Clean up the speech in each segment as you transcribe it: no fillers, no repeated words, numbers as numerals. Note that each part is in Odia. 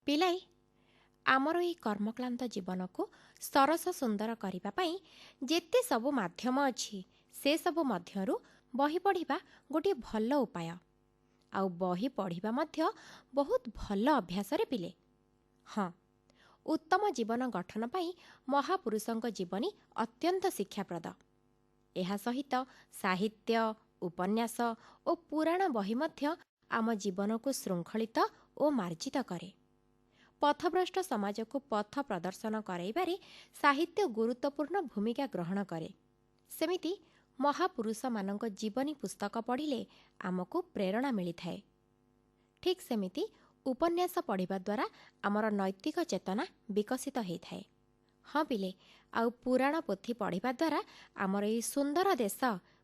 ପିଲାଏ, ଆମର ଏହି କର୍ମକ୍ଲାନ୍ତ ଜୀବନକୁ ସରସ ସୁନ୍ଦର କରିବା ପାଇଁ ଯେତେ ସବୁ ମାଧ୍ୟମ ଅଛି ସେସବୁ ମଧ୍ୟରୁ ବହି ପଢ଼ିବା ଗୋଟିଏ ଭଲ ଉପାୟ। ଆଉ ବହି ପଢ଼ିବା ମଧ୍ୟ ବହୁତ ଭଲ ଅଭ୍ୟାସରେ ପିଲେ। ହଁ, ଉତ୍ତମ ଜୀବନ ଗଠନ ପାଇଁ ମହାପୁରୁଷଙ୍କ ଜୀବନୀ ଅତ୍ୟନ୍ତ ଶିକ୍ଷାପ୍ରଦ। ଏହା ସହିତ ସାହିତ୍ୟ, ଉପନ୍ୟାସ ଓ ପୁରାଣ ବହି ମଧ୍ୟ ଆମ ଜୀବନକୁ ଶୃଙ୍ଖଳିତ ଓ ମାର୍ଜିତ କରେ। ପଥଭ୍ରଷ୍ଟ ସମାଜକୁ ପଥ ପ୍ରଦର୍ଶନ କରାଇବାରେ ସାହିତ୍ୟ ଗୁରୁତ୍ୱପୂର୍ଣ୍ଣ ଭୂମିକା ଗ୍ରହଣ କରେ। ସେମିତି ମହାପୁରୁଷମାନଙ୍କ ଜୀବନୀ ପୁସ୍ତକ ପଢ଼ିଲେ ଆମକୁ ପ୍ରେରଣା ମିଳିଥାଏ। ଠିକ୍ ସେମିତି ଉପନ୍ୟାସ ପଢ଼ିବା ଦ୍ୱାରା ଆମର ନୈତିକ ଚେତନା ବିକଶିତ ହୋଇଥାଏ। ହଁ ପିଲେ, ଆଉ ପୁରାଣ ପୋଥି ପଢ଼ିବା ଦ୍ୱାରା ଆମର ଏହି ସୁନ୍ଦର ଦେଶ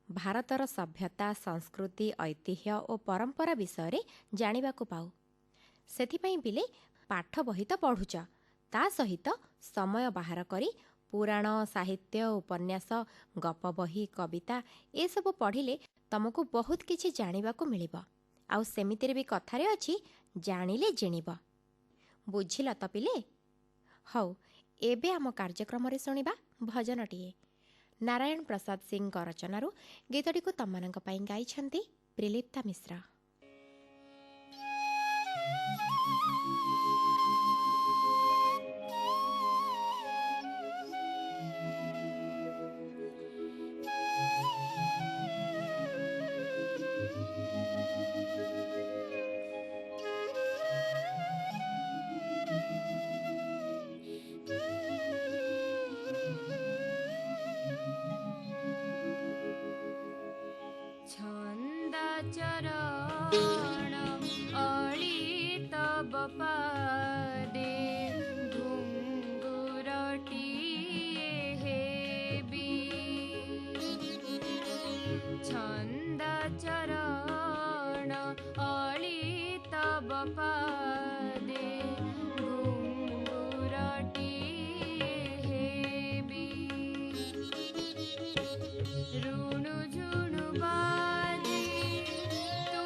ଭାରତର ସଭ୍ୟତା, ସଂସ୍କୃତି, ଐତିହ୍ୟ ଓ ପରମ୍ପରା ବିଷୟରେ ଜାଣିବାକୁ ପାଉ। ସେଥିପାଇଁ ପିଲେ, ପାଠ ବହି ତ ପଢ଼ୁଛ, ତା ସହିତ ସମୟ ବାହାର କରି ପୁରାଣ, ସାହିତ୍ୟ, ଉପନ୍ୟାସ, ଗପ ବହି, କବିତା ଏସବୁ ପଢ଼ିଲେ ତମକୁ ବହୁତ କିଛି ଜାଣିବାକୁ ମିଳିବ। ଆଉ ସେମିତିରେ ବି କଥାରେ ଅଛି, ଜାଣିଲେ ଜିଣିବ। ବୁଝିଲ ତ ପିଲେ? ହଉ, ଏବେ ଆମ କାର୍ଯ୍ୟକ୍ରମରେ ଶୁଣିବା ଭଜନଟିଏ। ନାରାୟଣ ପ୍ରସାଦ ସିଂଙ୍କ ରଚନାରୁ ଗୀତଟିକୁ ତମମାନଙ୍କ ପାଇଁ ଗାଇଛନ୍ତି ପ୍ରିଲିପ୍ତା ମିଶ୍ର। चरण अळी तब पादे घुंगुरटिए हेबी छंद चरण अळी तब पादे घुंगुरटिए हेबी ऋणु झुणु बाजे तू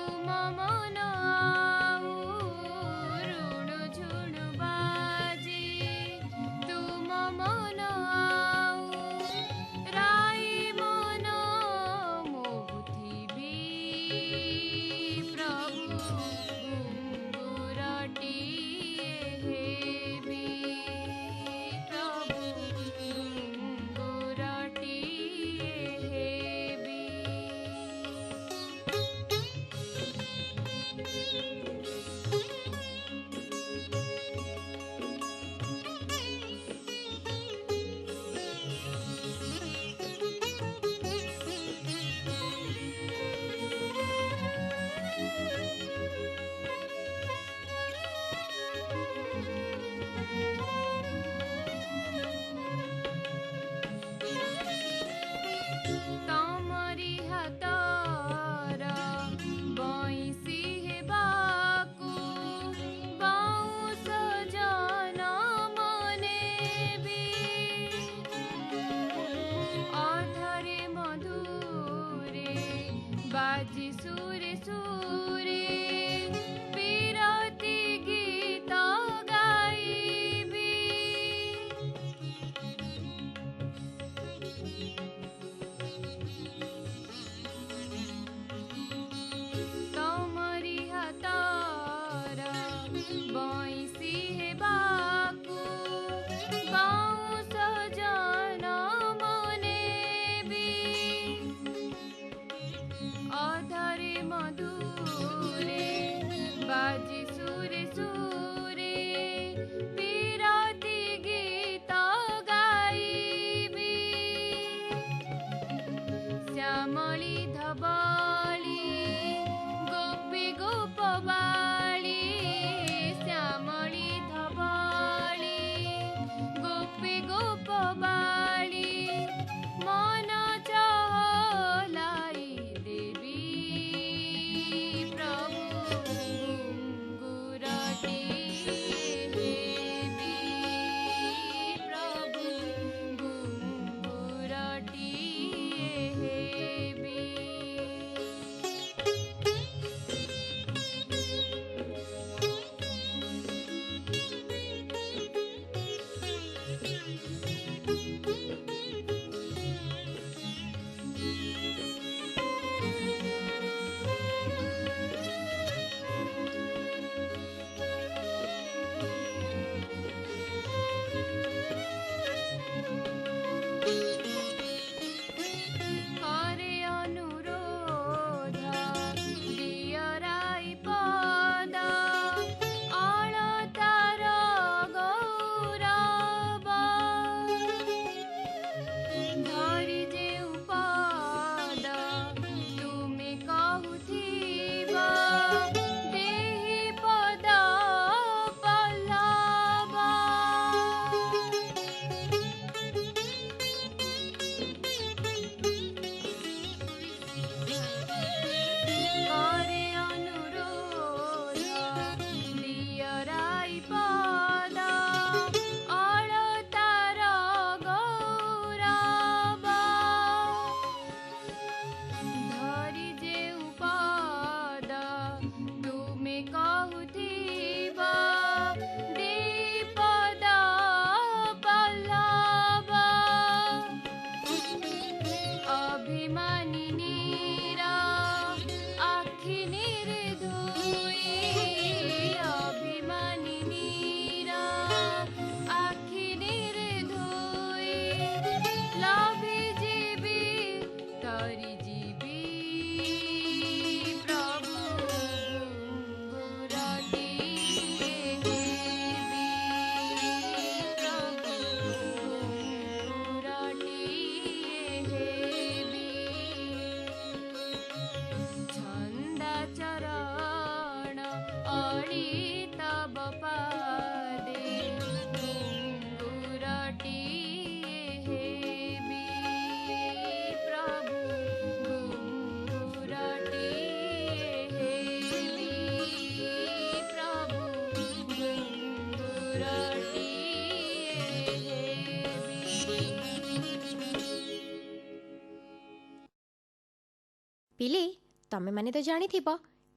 ପିଲେ, ତମେମାନେ ତ ଜାଣିଥିବ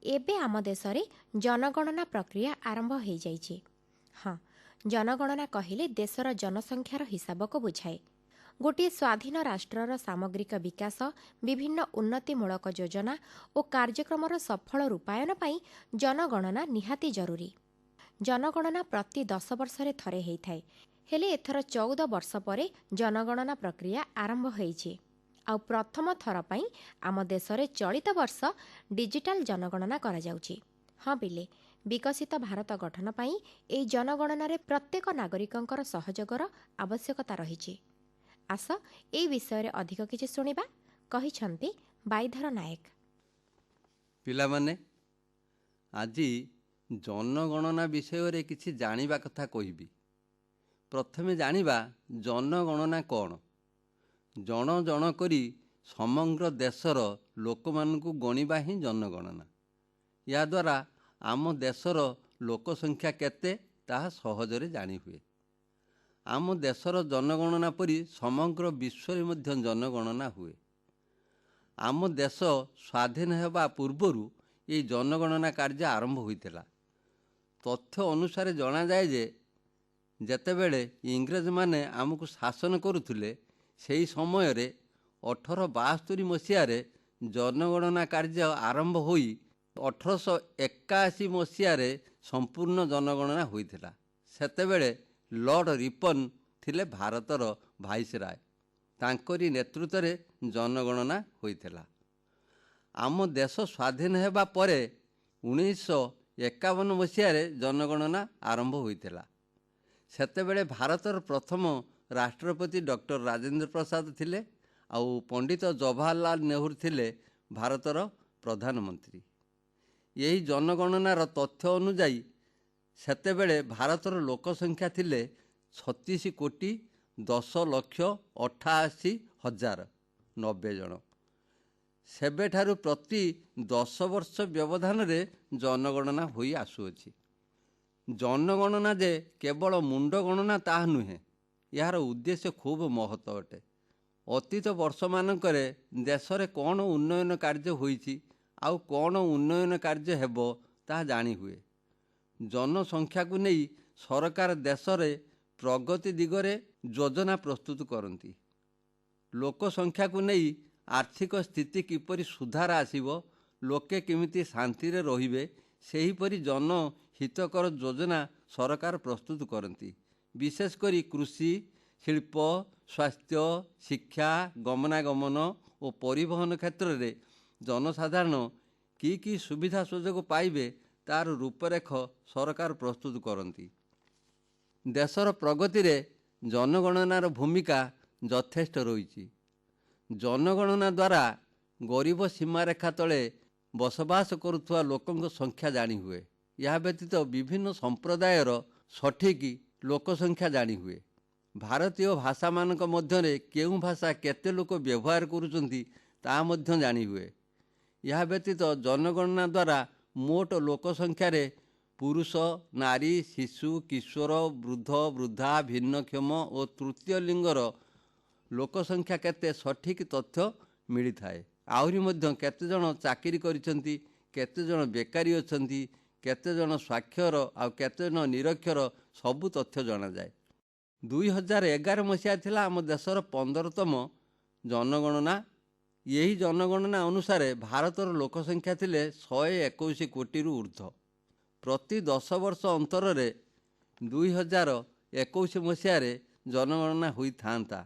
ଏବେ ଆମ ଦେଶରେ ଜନଗଣନା ପ୍ରକ୍ରିୟା ଆରମ୍ଭ ହୋଇଯାଇଛି। ହଁ, ଜନଗଣନା କହିଲେ ଦେଶର ଜନସଂଖ୍ୟାର ହିସାବକୁ ବୁଝାଏ। ଗୋଟିଏ ସ୍ୱାଧୀନ ରାଷ୍ଟ୍ରର ସାମଗ୍ରିକ ବିକାଶ, ବିଭିନ୍ନ ଉନ୍ନତିମୂଳକ ଯୋଜନା ଓ କାର୍ଯ୍ୟକ୍ରମର ସଫଳ ରୂପାୟନ ପାଇଁ ଜନଗଣନା ନିହାତି ଜରୁରୀ। ଜନଗଣନା ପ୍ରତି 10 ବର୍ଷରେ ଥରେ ହୋଇଥାଏ, ହେଲେ ଏଥର 14 ବର୍ଷ ପରେ ଜନଗଣନା ପ୍ରକ୍ରିୟା ଆରମ୍ଭ ହୋଇଛି। ଆଉ ପ୍ରଥମ ଥର ପାଇଁ ଆମ ଦେଶରେ ଚଳିତ ବର୍ଷ ଡିଜିଟାଲ ଜନଗଣନା କରାଯାଉଛି। ହଁ ପିଲେ, ବିକଶିତ ଭାରତ ଗଠନ ପାଇଁ ଏହି ଜନଗଣନାରେ ପ୍ରତ୍ୟେକ ନାଗରିକଙ୍କର ସହଯୋଗର ଆବଶ୍ୟକତା ରହିଛି। ଆସ ଏହି ବିଷୟରେ ଅଧିକ କିଛି ଶୁଣିବା, କହିଛନ୍ତି ବାଇଧର ନାୟକ। ପିଲାମାନେ, ଆଜି ଜନଗଣନା ବିଷୟରେ କିଛି ଜାଣିବା କଥା କହିବି। ପ୍ରଥମେ ଜାଣିବା ଜନଗଣନା କ'ଣ। ଜଣ ଜଣ କରି ସମଗ୍ର ଦେଶର ଲୋକମାନଙ୍କୁ ଗଣିବା ହିଁ ଜନଗଣନା। ଏହାଦ୍ୱାରା ଆମ ଦେଶର ଲୋକସଂଖ୍ୟା କେତେ ତାହା ସହଜରେ ଜାଣିହୁଏ। ଆମ ଦେଶର ଜନଗଣନା ପରି ସମଗ୍ର ବିଶ୍ୱରେ ମଧ୍ୟ ଜନଗଣନା ହୁଏ। ଆମ ଦେଶ ସ୍ୱାଧୀନ ହେବା ପୂର୍ବରୁ ଏହି ଜନଗଣନା କାର୍ଯ୍ୟ ଆରମ୍ଭ ହୋଇଥିଲା। ତଥ୍ୟ ଅନୁସାରେ ଜଣାଯାଏ ଯେ ଯେତେବେଳେ ଇଂରେଜମାନେ ଆମକୁ ଶାସନ କରୁଥିଲେ, ସେହି ସମୟରେ 1872 ମସିହାରେ ଜନଗଣନା କାର୍ଯ୍ୟ ଆରମ୍ଭ ହୋଇ 1881 ମସିହାରେ ସମ୍ପୂର୍ଣ୍ଣ ଜନଗଣନା ହୋଇଥିଲା। ସେତେବେଳେ ଲର୍ଡ଼ ରିପନ୍ ଥିଲେ ଭାରତର ଭାଇସରାୟ। ତାଙ୍କରି ନେତୃତ୍ୱରେ ଜନଗଣନା ହୋଇଥିଲା। ଆମ ଦେଶ ସ୍ୱାଧୀନ ହେବା ପରେ 1951 ମସିହାରେ ଜନଗଣନା ଆରମ୍ଭ ହୋଇଥିଲା। ସେତେବେଳେ ଭାରତର ପ୍ରଥମ ରାଷ୍ଟ୍ରପତି ଡକ୍ଟର ରାଜେନ୍ଦ୍ର ପ୍ରସାଦ ଥିଲେ, ଆଉ ପଣ୍ଡିତ ଜବାହରଲାଲ ନେହେରୁ ଥିଲେ ଭାରତର ପ୍ରଧାନମନ୍ତ୍ରୀ। ଏହି ଜନଗଣନାର ତଥ୍ୟ ଅନୁଯାୟୀ ସେତେବେଳେ ଭାରତର ଲୋକସଂଖ୍ୟା ଥିଲେ 36,10,88,090 ଜଣ। ସେବେଠାରୁ ପ୍ରତି 10 ବର୍ଷ ବ୍ୟବଧାନରେ ଜନଗଣନା ହୋଇ ଆସୁଅଛି। ଜନଗଣନା ଯେ କେବଳ ମୁଣ୍ଡ ଗଣନା ତାହା ନୁହେଁ, ଏହାର ଉଦ୍ଦେଶ୍ୟ ଖୁବ୍ ମହତ ଅଟେ। ଅତୀତ ବର୍ଷମାନଙ୍କରେ ଦେଶରେ କ'ଣ ଉନ୍ନୟନ କାର୍ଯ୍ୟ ହୋଇଛି ଆଉ କ'ଣ ଉନ୍ନୟନ କାର୍ଯ୍ୟ ହେବ ତାହା ଜାଣିହୁଏ। ଜନସଂଖ୍ୟାକୁ ନେଇ ସରକାର ଦେଶରେ ପ୍ରଗତି ଦିଗରେ ଯୋଜନା ପ୍ରସ୍ତୁତ କରନ୍ତି। ଲୋକସଂଖ୍ୟାକୁ ନେଇ ଆର୍ଥିକ ସ୍ଥିତି କିପରି ସୁଧାର ଆସିବ, ଲୋକେ କେମିତି ଶାନ୍ତିରେ ରହିବେ, ସେହିପରି ଜନହିତକର ଯୋଜନା ସରକାର ପ୍ରସ୍ତୁତ କରନ୍ତି। ବିଶେଷ କରି କୃଷି, ଶିଳ୍ପ, ସ୍ୱାସ୍ଥ୍ୟ, ଶିକ୍ଷା, ଗମନାଗମନ ଓ ପରିବହନ କ୍ଷେତ୍ରରେ ଜନସାଧାରଣ କି ସୁବିଧା ସୁଯୋଗ ପାଇବେ ତାର ରୂପରେଖ ସରକାର ପ୍ରସ୍ତୁତ କରନ୍ତି। ଦେଶର ପ୍ରଗତିରେ ଜନଗଣନାର ଭୂମିକା ଯଥେଷ୍ଟ ରହିଛି। ଜନଗଣନା ଦ୍ୱାରା ଗରିବ ସୀମାରେଖା ତଳେ ବସବାସ କରୁଥିବା ଲୋକଙ୍କ ସଂଖ୍ୟା ଜାଣିହୁଏ। ଏହା ବ୍ୟତୀତ ବିଭିନ୍ନ ସମ୍ପ୍ରଦାୟର ସଠିକ୍ ଲୋକସଂଖ୍ୟା ଜାଣିହୁଏ। ଭାରତୀୟ ଭାଷାମାନଙ୍କ ମଧ୍ୟରେ କେଉଁ ଭାଷା କେତେ ଲୋକ ବ୍ୟବହାର କରୁଛନ୍ତି ତାହା ମଧ୍ୟ ଜାଣିହୁଏ। ଏହା ବ୍ୟତୀତ ଜନଗଣନା ଦ୍ୱାରା ମୋଟ ଲୋକସଂଖ୍ୟାରେ ପୁରୁଷ, ନାରୀ, ଶିଶୁ, କିଶୋର, ବୃଦ୍ଧ, ବୃଦ୍ଧା, ଭିନ୍ନକ୍ଷମ ଓ ତୃତୀୟ ଲିଙ୍ଗର ଲୋକସଂଖ୍ୟା କେତେ ସଠିକ୍ ତଥ୍ୟ ମିଳିଥାଏ। ଆହୁରି ମଧ୍ୟ କେତେଜଣ ଚାକିରି କରିଛନ୍ତି, କେତେଜଣ ବେକାରୀ ଅଛନ୍ତି, କେତେଜଣ ସ୍ୱାକ୍ଷର ଆଉ କେତେଜଣ ନିରକ୍ଷର ସବୁ ତଥ୍ୟ ଜଣାଯାଏ। 2011 ମସିହା ଥିଲା ଆମ ଦେଶର 15ତମ ଜନଗଣନା। ଏହି ଜନଗଣନା ଅନୁସାରେ ଭାରତର ଲୋକସଂଖ୍ୟା ଥିଲେ 121 କୋଟିରୁ ଉର୍ଦ୍ଧ୍ୱ। ପ୍ରତି 10 ବର୍ଷ ଅନ୍ତରରେ 2021 ମସିହାରେ ଜନଗଣନା ହୋଇଥାନ୍ତା।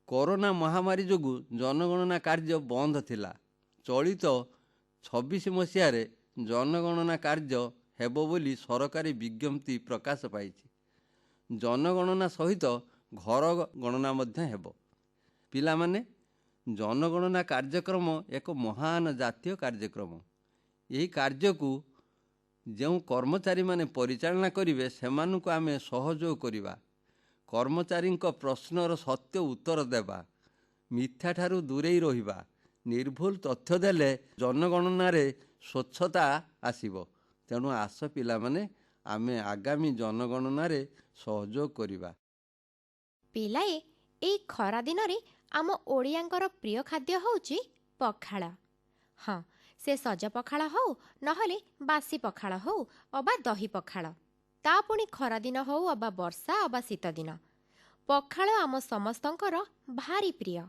କରୋନା ମହାମାରୀ ଯୋଗୁଁ ଜନଗଣନା କାର୍ଯ୍ୟ ବନ୍ଦ ଥିଲା। ଚଳିତ 26 ମସିହାରେ ଜନଗଣନା କାର୍ଯ୍ୟ ହେବ ବୋଲି ସରକାରୀ ବିଜ୍ଞପ୍ତି ପ୍ରକାଶ ପାଇଛି। ଜନଗଣନା ସହିତ ଘର ଗଣନା ମଧ୍ୟ ହେବ। ପିଲାମାନେ, ଜନଗଣନା କାର୍ଯ୍ୟକ୍ରମ ଏକ ମହାନ ଜାତୀୟ କାର୍ଯ୍ୟକ୍ରମ। ଏହି କାର୍ଯ୍ୟକୁ ଯେଉଁ କର୍ମଚାରୀମାନେ ପରିଚାଳନା କରିବେ ସେମାନଙ୍କୁ ଆମେ ସହଯୋଗ କରିବା। କର୍ମଚାରୀଙ୍କ ପ୍ରଶ୍ନର ସତ୍ୟ ଉତ୍ତର ଦେବା, ମିଥ୍ୟାଠାରୁ ଦୂରେଇ ରହିବା। ନିର୍ଭୁଲ ତଥ୍ୟ ଦେଲେ ଜନଗଣନାରେ ସ୍ୱଚ୍ଛତା ଆସିବ। ତେଣୁ ଆସ ପିଲାମାନେ, ଆମେ ଆଗାମୀ ଜନଗଣନାରେ ସହଯୋଗ କରିବା। ପିଲାଏ, ଏଇ ଖରା ଦିନରେ ଆମ ଓଡ଼ିଆଙ୍କର ପ୍ରିୟ ଖାଦ୍ୟ ହେଉଛି ପଖାଳ। ହଁ, ସେ ସଜ ପଖାଳ ହଉ ନହେଲେ ବାସି ପଖାଳ ହଉ ଅବା ଦହି ପଖାଳ, ତା ପୁଣି ଖରାଦିନ ହଉ ଅବା ବର୍ଷା ଅବା ଶୀତ ଦିନ, ପଖାଳ ଆମ ସମସ୍ତଙ୍କର ଭାରି ପ୍ରିୟ।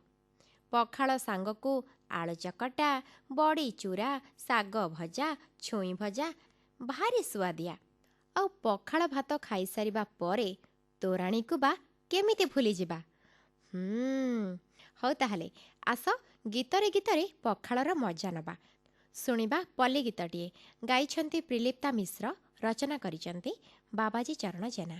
ପଖାଳ ସାଙ୍ଗକୁ ଆଳୁ ଚକଟା, ବଡ଼ି ଚୁରା, ଶାଗ ଭଜା, ଛୁଇଁ ଭଜା ଭାରି ସୁଆଦିଆ। ଆଉ ପଖାଳ ଭାତ ଖାଇସାରିବା ପରେ ତୋରାଣୀକୁ ବା କେମିତି ଭୁଲିଯିବା। ହଉ ତାହେଲେ ଆସ ଗୀତରେ ଗୀତରେ ପଖାଳର ମଜା ନେବା। ଶୁଣିବା ପଲ୍ଲୀ ଗୀତଟିଏ। ଗାଇଛନ୍ତି ପ୍ରିଲିପ୍ତା ମିଶ୍ର, ରଚନା କରିଛନ୍ତି ବାବାଜୀ ଚରଣ ଜେନା।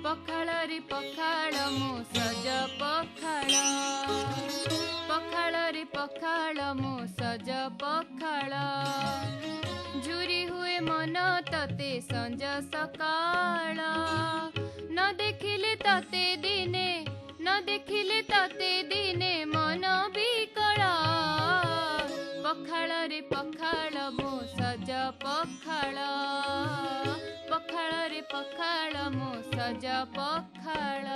ପଖାଳରେ ପଖାଳ ମୁଁ ସଜ ପଖାଳ, ପଖାଳରେ ପଖାଳ ମୁଁ ସଜ ପଖାଳ, ଝୁରି ହୁଏ ମନ ତତେ ସଞ୍ଜ ସକାଳ, ନ ଦେଖିଲେ ତତେ ଦିନେ, ନ ଦେଖିଲେ ତତେ ଦିନେ ମନ ବିକଳ, ପଖାଳରେ ପଖାଳ ମୁଁ ସଜ ପଖାଳ, ପଖାଳରେ ପଖାଳ ମୁଁ ସଜ ପଖାଳ।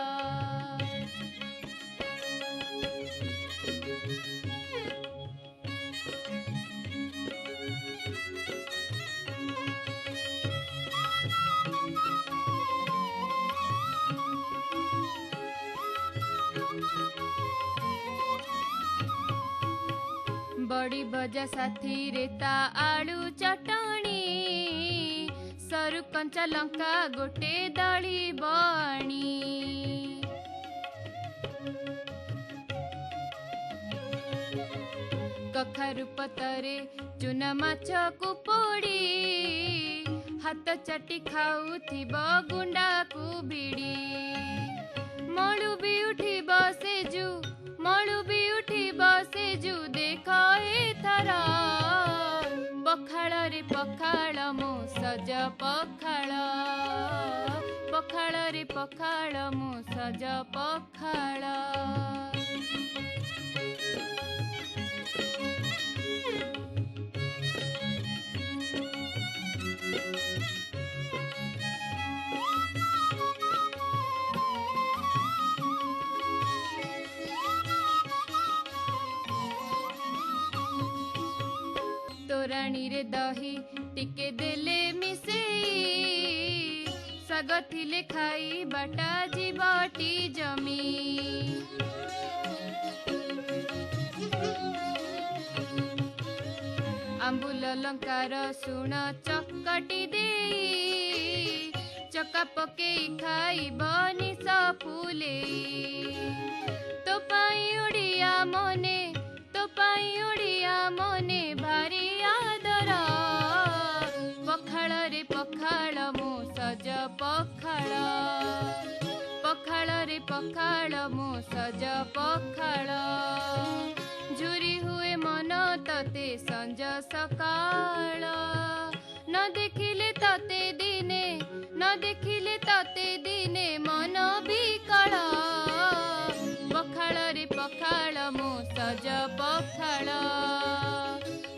ବଡ଼ି ଭଜା ସାଥିରେ ତା ଆଳୁ ଚଟଣି, ସରୁ କଞ୍ଚା ଲଙ୍କା ଗୋଟେ ଦଳିବ ଆଣି, କଖାରୁ ପତରେ ଚୁନା ମାଛକୁ ପୋଡ଼ି, ହାତ ଚାଟି ଖାଉଥିବ ଗୁଣ୍ଡାକୁ ଭିଡ଼ି, ମଳୁ ବି ଉଠିବ ସେଜୁ, ମଳୁ ବି ଉଠିବ ସେଜୁ ଦେଖ ଏଥର, ପଖାଳରେ ପଖାଳ ମୁଁ ସଜ ପଖାଳ, ପଖାଳରେ ପଖାଳ ମୁଁ ସଜ ପଖାଳ। ତୋରାଣୀରେ ଦହି ଟିକେ ଦେଲେ ମିଶେଇ, ଶାଗ ଥିଲେ ଖାଇବାଟା ଯିବଟି ଜମି, ଆମ୍ବୁଲ ଲଙ୍କା ରସୁଣ ଚକଟି ଦେଇ, ଚକା ପକେଇ ଖାଇବ ନିଶ ଫୁଲେଇ, ତୋ ପାଇଁ ଓଡ଼ିଆ ମନେ, ତୋ ପାଇଁ ଓଡ଼ିଆ ମନେ ଭାରି ଆଦର, ପଖାଳରେ ପଖାଳ ମୁଁ ସଜ ପଖାଳ, ପଖାଳରେ ପଖାଳ ମୁଁ ସଜ ପଖାଳ, ଝୁରି ହୁଏ ମନ ତତେ ସଞ୍ଜ ସକାଳ, ନ ଦେଖିଲେ ତତେ ଦିନେ, ନ ଦେଖିଲେ ତତେ ଦିନେ ମନ ବିକଳ, ପଖାଳରେ ପଖାଳ ମୁଁ ସଜ ପଖାଳ,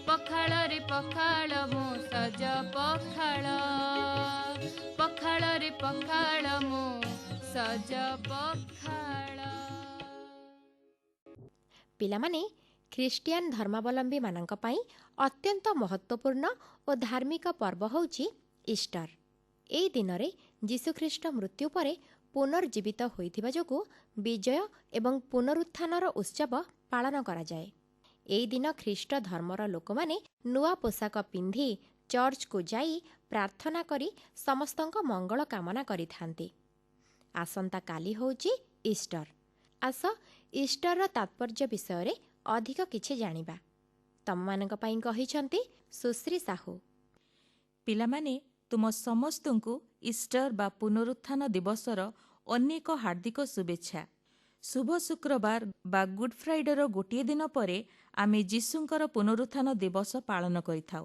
ପଖାଳରେ ପଖାଳ ମୁଁ ସଜ ପଖାଳ, ପଖାଳରେ ପଖାଳ ମୁଁ ସଜ ପଖାଳ। ପିଲାମାନେ, ଖ୍ରୀଷ୍ଟିଆନ ଧର୍ମାବଲମ୍ବୀମାନଙ୍କ ପାଇଁ ଅତ୍ୟନ୍ତ ମହତ୍ତ୍ୱପୂର୍ଣ୍ଣ ଓ ଧାର୍ମିକ ପର୍ବ ହେଉଛି ଇଷ୍ଟର। ଏହି ଦିନରେ ଯୀଶୁଖ୍ରୀଷ୍ଟ ମୃତ୍ୟୁ ପରେ ପୁନର୍ଜୀବିତ ହୋଇଥିବା ଯୋଗୁଁ ବିଜୟ ଏବଂ ପୁନରୁତ୍ଥାନର ଉତ୍ସବ ପାଳନ କରାଯାଏ। ଏହି ଦିନ ଖ୍ରୀଷ୍ଟ ଧର୍ମର ଲୋକମାନେ ନୂଆ ପୋଷାକ ପିନ୍ଧି ଚର୍ଚ୍ଚକୁ ଯାଇ ପ୍ରାର୍ଥନା କରି ସମସ୍ତଙ୍କ ମଙ୍ଗଳ କାମନା କରିଥାନ୍ତି। ଆସନ୍ତାକାଲି ହେଉଛି ଇଷ୍ଟର। ଆସ ଇଷ୍ଟରର ତାତ୍ପର୍ଯ୍ୟ ବିଷୟରେ ଅଧିକ କିଛି ଜାଣିବା। ତମମାନଙ୍କ ପାଇଁ କହିଛନ୍ତି ସୁଶ୍ରୀ ସାହୁ। ପିଲାମାନେ, ତୁମ ସମସ୍ତଙ୍କୁ ଇଷ୍ଟର ବା ପୁନରୁତ୍ଥାନ ଦିବସର ଅନେକ ହାର୍ଦ୍ଦିକ ଶୁଭେଚ୍ଛା। ଶୁଭ ଶୁକ୍ରବାର ବା ଗୁଡ୍ ଫ୍ରାଇଡେର ଗୋଟିଏ ଦିନ ପରେ ଆମେ ଯୀଶୁଙ୍କର ପୁନରୁତ୍ଥାନ ଦିବସ ପାଳନ କରିଥାଉ।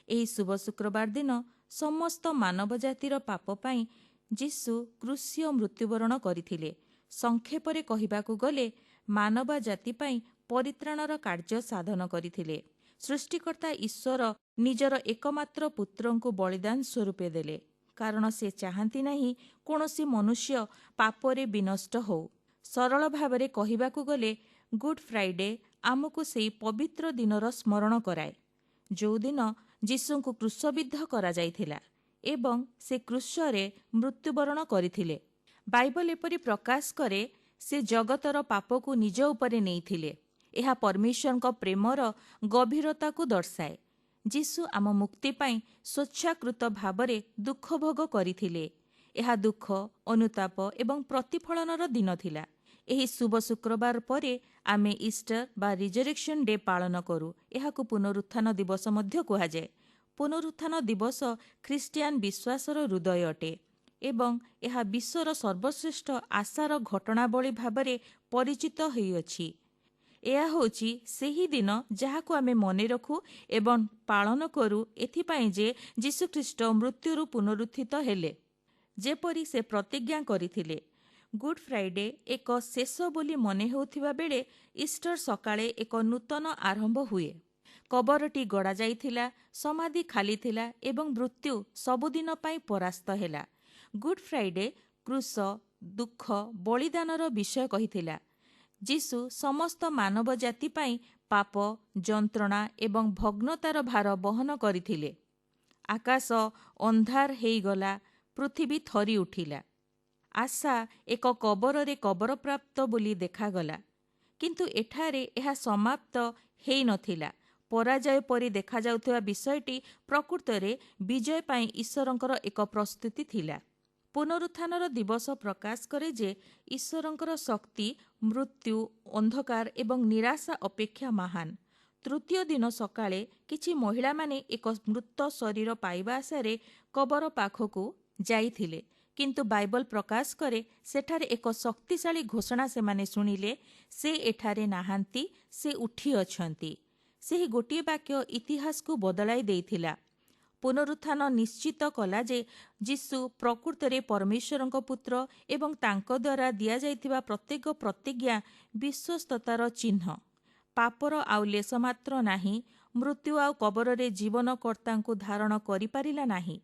ଏହି ଶୁଭ ଶୁକ୍ରବାର ଦିନ ସମସ୍ତ ମାନବ ଜାତିର ପାପ ପାଇଁ ଯୀଶୁ କ୍ରୁଶୀୟ ମୃତ୍ୟୁବରଣ କରିଥିଲେ। ସଂକ୍ଷେପରେ କହିବାକୁ ଗଲେ ମାନବ ଜାତି ପାଇଁ ପରିତ୍ରାଣର କାର୍ଯ୍ୟ ସାଧନ କରିଥିଲେ। ସୃଷ୍ଟିକର୍ତ୍ତା ଈଶ୍ୱର ନିଜର ଏକମାତ୍ର ପୁତ୍ରଙ୍କୁ ବଳିଦାନ ସ୍ୱରୂପେ ଦେଲେ, କାରଣ ସେ ଚାହାନ୍ତି ନାହିଁ କୌଣସି ମନୁଷ୍ୟ ପାପରେ ବିନଷ୍ଟ ହେଉ। ସରଳ ଭାବରେ କହିବାକୁ ଗଲେ ଗୁଡ୍ ଫ୍ରାଇଡେ ଆମକୁ ସେହି ପବିତ୍ର ଦିନର ସ୍ମରଣ କରାଏ, ଯେଉଁଦିନ ଯୀଶୁଙ୍କୁ କ୍ରୁଶବିଦ୍ଧ କରାଯାଇଥିଲା ଏବଂ ସେ କ୍ରୁଶରେ ମୃତ୍ୟୁବରଣ କରିଥିଲେ। ବାଇବଲ ଏପରି ପ୍ରକାଶ କରେ ସେ ଜଗତର ପାପକୁ ନିଜ ଉପରେ ନେଇଥିଲେ। ଏହା ପରମେଶ୍ୱରଙ୍କ ପ୍ରେମର ଗଭୀରତାକୁ ଦର୍ଶାଏ। ଯୀଶୁ ଆମ ମୁକ୍ତି ପାଇଁ ସ୍ୱଚ୍ଛାକୃତ ଭାବରେ ଦୁଃଖ ଭୋଗ କରିଥିଲେ। ଏହା ଦୁଃଖ, ଅନୁତାପ ଏବଂ ପ୍ରତିଫଳନର ଦିନ ଥିଲା। ଏହି ଶୁଭ ଶୁକ୍ରବାର ପରେ ଆମେ ଇଷ୍ଟର ବା ରିଜରେକ୍ସନ୍ ଡେ ପାଳନ କରୁ। ଏହାକୁ ପୁନରୁତ୍ଥାନ ଦିବସ ମଧ୍ୟ କୁହାଯାଏ। ପୁନରୁତ୍ଥାନ ଦିବସ ଖ୍ରୀଷ୍ଟିଆନ ବିଶ୍ୱାସର ହୃଦୟ ଅଟେ ଏବଂ ଏହା ବିଶ୍ୱର ସର୍ବଶ୍ରେଷ୍ଠ ଆଶାର ଘଟଣାବଳୀ ଭାବରେ ପରିଚିତ ହୋଇଅଛି। ଏହା ହେଉଛି ସେହି ଦିନ ଯାହାକୁ ଆମେ ମନେ ରଖୁ ଏବଂ ପାଳନ କରୁ ଏଥିପାଇଁ ଯେ ଯୀଶୁଖ୍ରୀଷ୍ଟ ମୃତ୍ୟୁରୁ ପୁନରୁତ୍ଥିତ ହେଲେ, ଯେପରି ସେ ପ୍ରତିଜ୍ଞା କରିଥିଲେ। ଗୁଡ୍ ଫ୍ରାଇଡେ ଏକ ଶେଷ ବୋଲି ମନେ ହେଉଥିବା ବେଳେ ଇଷ୍ଟର ସକାଳେ ଏକ ନୂତନ ଆରମ୍ଭ ହୁଏ। କବରଟି ଗଡ଼ାଯାଇଥିଲା, ସମାଧି ଖାଲି ଥିଲା ଏବଂ ମୃତ୍ୟୁ ସବୁଦିନ ପାଇଁ ପରାସ୍ତ ହେଲା। ଗୁଡ୍ ଫ୍ରାଇଡେ କ୍ରୁଶ, ଦୁଃଖ, ବଳିଦାନର ବିଷୟ କହିଥିଲା। ଯୀଶୁ ସମସ୍ତ ମାନବ ଜାତି ପାଇଁ ପାପ, ଯନ୍ତ୍ରଣା ଏବଂ ଭଗ୍ନତାର ଭାର ବହନ କରିଥିଲେ। ଆକାଶ ଅନ୍ଧାର ହେଇଗଲା, ପୃଥିବୀ ଥରି ଉଠିଲା। ଆଶା ଏକ କବରରେ କବରପ୍ରାପ୍ତ ବୋଲି ଦେଖାଗଲା, କିନ୍ତୁ ଏଠାରେ ଏହା ସମାପ୍ତ ହେଇନଥିଲା। ପରାଜୟ ପରି ଦେଖାଯାଉଥିବା ବିଷୟଟି ପ୍ରକୃତରେ ବିଜୟ ପାଇଁ ଈଶ୍ୱରଙ୍କର ଏକ ପ୍ରସ୍ତୁତି ଥିଲା। ପୁନରୁତ୍ଥାନର ଦିବସ ପ୍ରକାଶ କରେ ଯେ ଈଶ୍ୱରଙ୍କର ଶକ୍ତି ମୃତ୍ୟୁ, ଅନ୍ଧକାର ଏବଂ ନିରାଶା ଅପେକ୍ଷା ମହାନ। ତୃତୀୟ ଦିନ ସକାଳେ କିଛି ମହିଳାମାନେ ଏକ ମୃତ ଶରୀର ପାଇବା ଆଶାରେ କବର ପାଖକୁ ଯାଇଥିଲେ, କିନ୍ତୁ ବାଇବଲ ପ୍ରକାଶ କରେ ସେଠାରେ ଏକ ଶକ୍ତିଶାଳୀ ଘୋଷଣା ସେମାନେ ଶୁଣିଲେ, ସେ ଏଠାରେ ନାହାନ୍ତି, ସେ ଉଠିଅଛନ୍ତି। ସେହି ଗୋଟିଏ ବାକ୍ୟ ଇତିହାସକୁ ବଦଳାଇ ଦେଇଥିଲା। ପୁନରୁତ୍ଥାନ ନିଶ୍ଚିତ କଲା ଯେ ଯୀଶୁ ପ୍ରକୃତରେ ପରମେଶ୍ୱରଙ୍କ ପୁତ୍ର ଏବଂ ତାଙ୍କ ଦ୍ୱାରା ଦିଆଯାଇଥିବା ପ୍ରତ୍ୟେକ ପ୍ରତିଜ୍ଞା ବିଶ୍ୱସ୍ତତାର ଚିହ୍ନ। ପାପର ଆଉ ଲେଶ ମାତ୍ର ନାହିଁ। ମୃତ୍ୟୁ ଆଉ କବରରେ ଜୀବନକର୍ତ୍ତାଙ୍କୁ ଧାରଣ କରିପାରିଲା ନାହିଁ।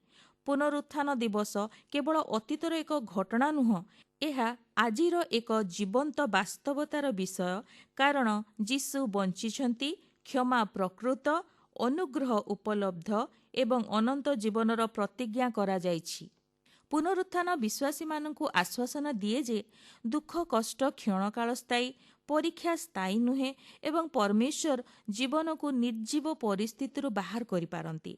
ପୁନରୁତ୍ଥାନ ଦିବସ କେବଳ ଅତୀତର ଏକ ଘଟଣା ନୁହଁ, ଏହା ଆଜିର ଏକ ଜୀବନ୍ତ ବାସ୍ତବତାର ବିଷୟ, କାରଣ ଯୀଶୁ ବଞ୍ଚିଛନ୍ତି, କ୍ଷମା ପ୍ରକୃତ, ଅନୁଗ୍ରହ ଉପଲବ୍ଧ ଏବଂ ଅନନ୍ତ ଜୀବନର ପ୍ରତିଜ୍ଞା କରାଯାଇଛି। ପୁନରୁତ୍ଥାନ ବିଶ୍ୱାସୀମାନଙ୍କୁ ଆଶ୍ୱାସନା ଦିଏ ଯେ ଦୁଃଖ କଷ୍ଟ କ୍ଷଣକାଳ ସ୍ଥାୟୀ, ପରୀକ୍ଷା ସ୍ଥାୟୀ ନୁହେଁ ଏବଂ ପରମେଶ୍ୱର ଜୀବନକୁ ନିର୍ଜୀବ ପରିସ୍ଥିତିରୁ ବାହାର କରିପାରନ୍ତି।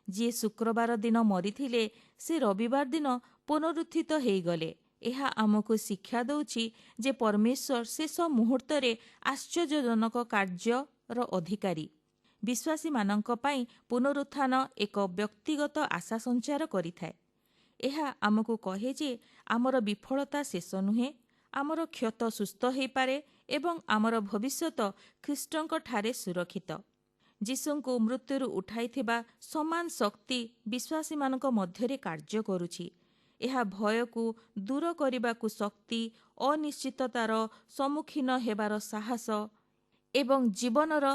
ଯିଏ ଶୁକ୍ରବାର ଦିନ ମରିଥିଲେ ସେ ରବିବାର ଦିନ ପୁନରୁତ୍ଥିତ ହେଇଗଲେ। ଏହା ଆମକୁ ଶିକ୍ଷା ଦେଉଛି ଯେ ପରମେଶ୍ୱର ଶେଷ ମୁହୂର୍ତ୍ତରେ ଆଶ୍ଚର୍ଯ୍ୟଜନକ କାର୍ଯ୍ୟର ଅଧିକାରୀ। ବିଶ୍ୱାସୀମାନଙ୍କ ପାଇଁ ପୁନରୁତ୍ଥାନ ଏକ ବ୍ୟକ୍ତିଗତ ଆଶା ସଞ୍ଚାର କରିଥାଏ। ଏହା ଆମକୁ କହେ ଯେ ଆମର ବିଫଳତା ଶେଷ ନୁହେଁ, ଆମର କ୍ଷତ ସୁସ୍ଥ ହୋଇପାରେ ଏବଂ ଆମର ଭବିଷ୍ୟତ ଖ୍ରୀଷ୍ଟଙ୍କଠାରେ ସୁରକ୍ଷିତ। ଯୀଶୁଙ୍କୁ ମୃତ୍ୟୁରୁ ଉଠାଇଥିବା ସମାନ ଶକ୍ତି ବିଶ୍ୱାସୀମାନଙ୍କ ମଧ୍ୟରେ କାର୍ଯ୍ୟ କରୁଛି। ଏହା ଭୟକୁ ଦୂର କରିବାକୁ ଶକ୍ତି, ଅନିଶ୍ଚିତତାର ସମ୍ମୁଖୀନ ହେବାର ସାହସ ଏବଂ ଜୀବନର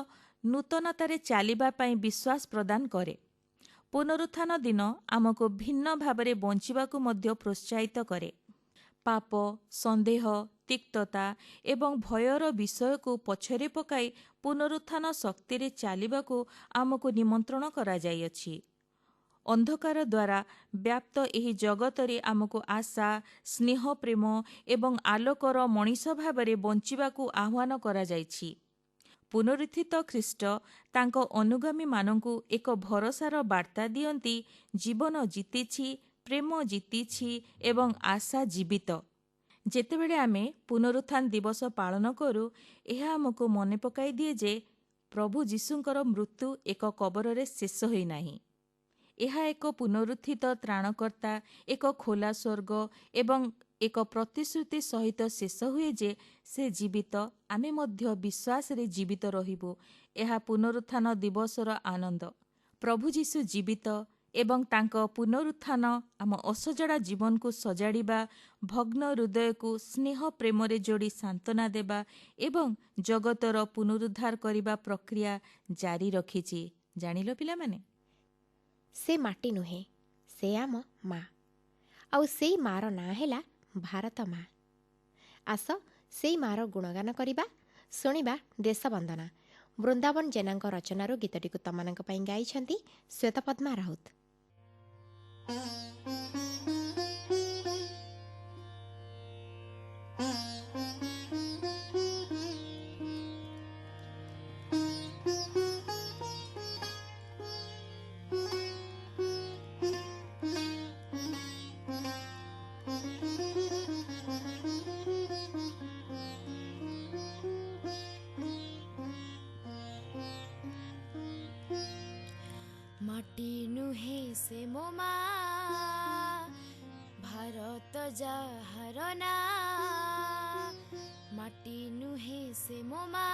ନୂତନତାରେ ଚାଲିବା ପାଇଁ ବିଶ୍ୱାସ ପ୍ରଦାନ କରେ। ପୁନରୁତ୍ଥାନ ଦିନ ଆମକୁ ଭିନ୍ନ ଭାବରେ ବଞ୍ଚିବାକୁ ମଧ୍ୟ ପ୍ରୋତ୍ସାହିତ କରେ। ପାପ, ସନ୍ଦେହ, ତିକ୍ତତା ଏବଂ ଭୟର ବିଷୟକୁ ପଛରେ ପକାଇ ପୁନରୁତ୍ଥାନ ଶକ୍ତିରେ ଚାଲିବାକୁ ଆମକୁ ନିମନ୍ତ୍ରଣ କରାଯାଇଅଛି। ଅନ୍ଧକାର ଦ୍ୱାରା ବ୍ୟାପ୍ତ ଏହି ଜଗତରେ ଆମକୁ ଆଶା, ସ୍ନେହ, ପ୍ରେମ ଏବଂ ଆଲୋକର ମଣିଷ ଭାବରେ ବଞ୍ଚିବାକୁ ଆହ୍ୱାନ କରାଯାଇଛି। ପୁନରୁତ୍ଥିତ ଖ୍ରୀଷ୍ଟ ତାଙ୍କ ଅନୁଗାମୀମାନଙ୍କୁ ଏକ ଭରସାର ବାର୍ତ୍ତା ଦିଅନ୍ତି, ଜୀବନ ଜିତିଛି, ପ୍ରେମ ଜିତିଛି ଏବଂ ଆଶା ଜୀବିତ। ଯେତେବେଳେ ଆମେ ପୁନରୁତ୍ଥାନ ଦିବସ ପାଳନ କରୁ, ଏହା ଆମକୁ ମନେ ପକାଇ ଦିଏ ଯେ ପ୍ରଭୁ ଯୀଶୁଙ୍କର ମୃତ୍ୟୁ ଏକ କବରରେ ଶେଷ ହୋଇନାହିଁ। ଏହା ଏକ ପୁନରୁତ୍ଥିତ ତ୍ରାଣକର୍ତ୍ତା, ଏକ ଖୋଲା ସ୍ୱର୍ଗ ଏବଂ ଏକ ପ୍ରତିଶ୍ରୁତି ସହିତ ଶେଷ ହୁଏ ଯେ ସେ ଜୀବିତ, ଆମେ ମଧ୍ୟ ବିଶ୍ୱାସରେ ଜୀବିତ ରହିବୁ। ଏହା ପୁନରୁତ୍ଥାନ ଦିବସର ଆନନ୍ଦ। ପ୍ରଭୁ ଯୀଶୁ ଜୀବିତ ଏବଂ ତାଙ୍କ ପୁନରୁତ୍ଥାନ ଆମ ଅସଜଡ଼ା ଜୀବନକୁ ସଜାଡ଼ିବା, ଭଗ୍ନ ହୃଦୟକୁ ସ୍ନେହ ପ୍ରେମରେ ଯୋଡ଼ି ସାନ୍ତ୍ୱନା ଦେବା ଏବଂ ଜଗତର ପୁନରୁଦ୍ଧାର କରିବା ପ୍ରକ୍ରିୟା ଜାରି ରଖିଛି। ଜାଣିଲ ପିଲାମାନେ? ସେ ମାଟି ନୁହେଁ, ସେ ଆମ ମା। ଆଉ ସେଇ ମାର ନାଁ ହେଲା ଭାରତ ମା। ଆସ ସେଇ ମାର ଗୁଣଗାନ କରିବା, ଶୁଣିବା ଦେଶ ବନ୍ଦନା। ବୃନ୍ଦାବନ ଜେନାଙ୍କ ରଚନାରୁ ଗୀତଟିକୁ ତମାନଙ୍କ ପାଇଁ ଗାଇଛନ୍ତି ଶ୍ୱେତପଦ୍ମା ରାଉତ। ମାଟି ନୁହେଁ ସେ ମୋ ମା, ଭାରତ ଯାହାର ନାଁ। ମାଟି ନୁହେଁ ସେ ମୋ ମା,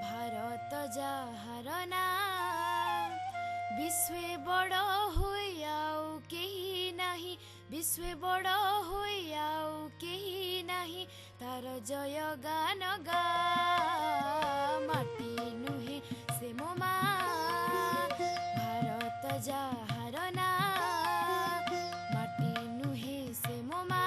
ଭାରତ ଯାହାର ନାଁ। ବିଶ୍ୱେ ବଡ଼ ହୋଇ ଆଉ କେହି ନାହିଁ, ବିଶ୍ୱେ ବଡ଼ ହୋଇ ଆଉ କେହି ନାହିଁ, ତାର ଜୟ ଗାନ ଗା। ମାଟି ନୁହେଁ ସେ ମୋ ମା, ଭାରତ ଯାହାର ନାଁ। ମାଟି ନୁହେଁ ସେ ମୋ ମା,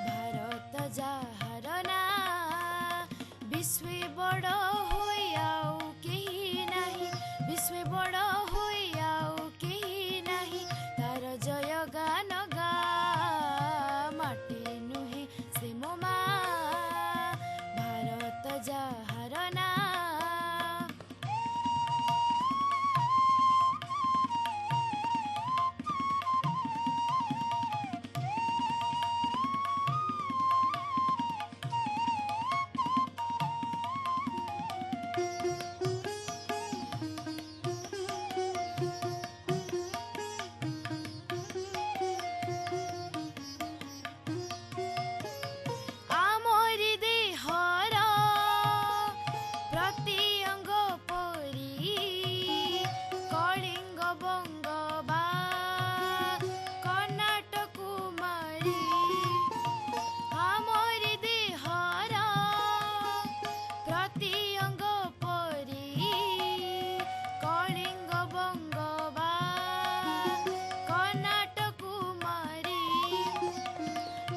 ଭାରତ ଯାହାର ନାଁ। ବିଶ୍ୱେ ବଡ଼ ହୋଇ ଆଉ କେହି ନାହିଁ, ବିଶ୍ୱେ ବଡ଼ ହୋଇ ଆଉ କେହି ନାହିଁ, ତାର ଜୟ ଗାନ ଗା। ମାଟି ନୁହେଁ ସେ ମୋ ମା, ଭାରତ ଯାହାର ନାଁ। ଆମରି ଦେହର ପ୍ରତି ଅଙ୍ଗ ପରି, କଳିଙ୍ଗ ବଙ୍ଗ ବା କର୍ଣ୍ଣାଟକ ମାରି। ଆମରି ଦେହର ପ୍ରତି ଅଙ୍ଗ ପରି, କଳିଙ୍ଗ ବଙ୍ଗ ବା କର୍ଣ୍ଣାଟକ ମାରି।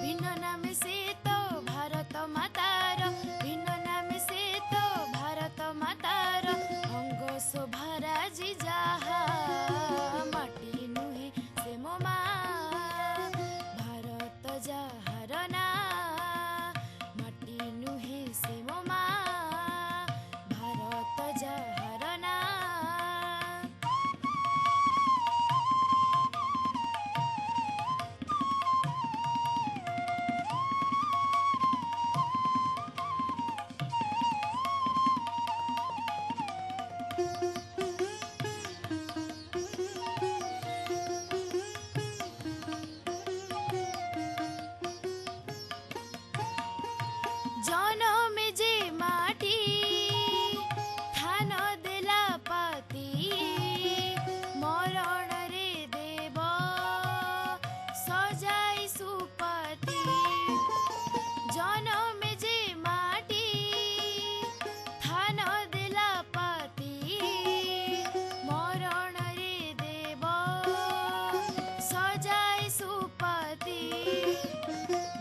ଭିନ୍ନ ନାମେ ସେ ତ ଭାରତ ମାତାର, ଭିନ୍ନ ନାମେ ସେ ତ ଭାରତ ମାତାର, ଅଙ୍ଗ ଶୋଭାରାଜି ଯାହା। ମାଟି ନୁହେଁ ସେ ମୋ ମା, ଭାରତ ଯାହାର ନାଁ। ମାଟି ନୁହେଁ ସେ ମୋ ମା, ଭାରତ ଯାହାର ନାଁ। জনমে যে মাটি ধান দেলা পাতি, মরণরে দেব সজাই সুপাতি। জনমে যে মাটি ধান দেলা পাতি, মরণরে দেব সজাই সুপাতি।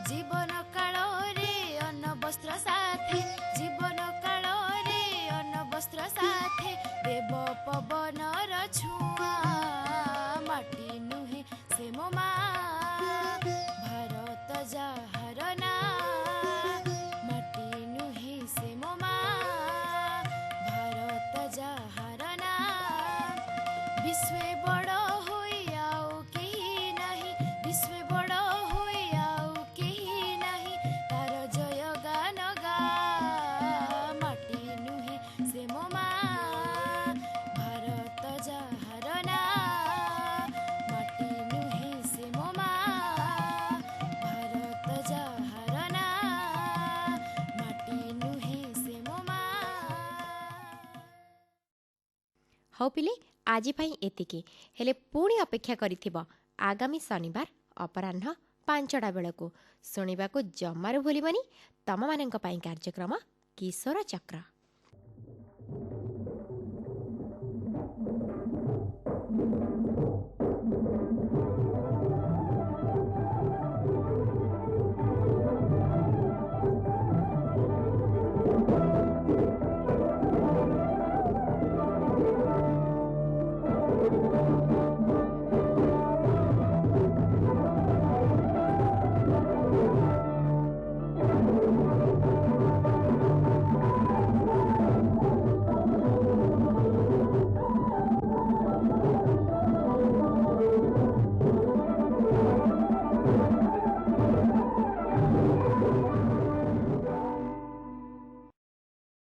জীবন কাଳରେ অন্ন বস্ত্র সাথে, জীবন কাଳରେ অন্ন বস্ত্র সাথে, দেব পবনর ছুঁয়া। মাটি নୁହେଁ ସେ ମୋ ମା, ଭାରତ ଯାହାର ନାଁ। ମାଟି ନୁହେଁ ସେ ମୋ ମା, ଭାରତ ଯାହାର ନାଁ। ବିଶ୍ୱେ ବଡ଼ ହୋଇ ଆଉ କେହି ନାହିଁ, ବିଶ୍ୱେ ବଡ଼ ହୋଇ ଆଉ କେହି ନାହିଁ, ତାର ଜୟ ଗାନ ଗା। ମାଟି ନୁହେଁ ସେ ମୋ ମା, ଭାରତ ଯାହାର ନାଁ। ମାଟି ନୁହେଁ ସେ ମୋ ମା, ହଉ ପିଲେ, ଆଜି ପାଇଁ ଏତିକି। ହେଲେ ପୁଣି ଅପେକ୍ଷା କରିଥିବ ଆଗାମୀ ଶନିବାର ଅପରାହ୍ନ 5ଟା ବେଳକୁ। ଶୁଣିବାକୁ ଜମାରୁ ଭୁଲିବନି ତମମାନଙ୍କ ପାଇଁ କାର୍ଯ୍ୟକ୍ରମ କିଶୋର ଚକ୍ର।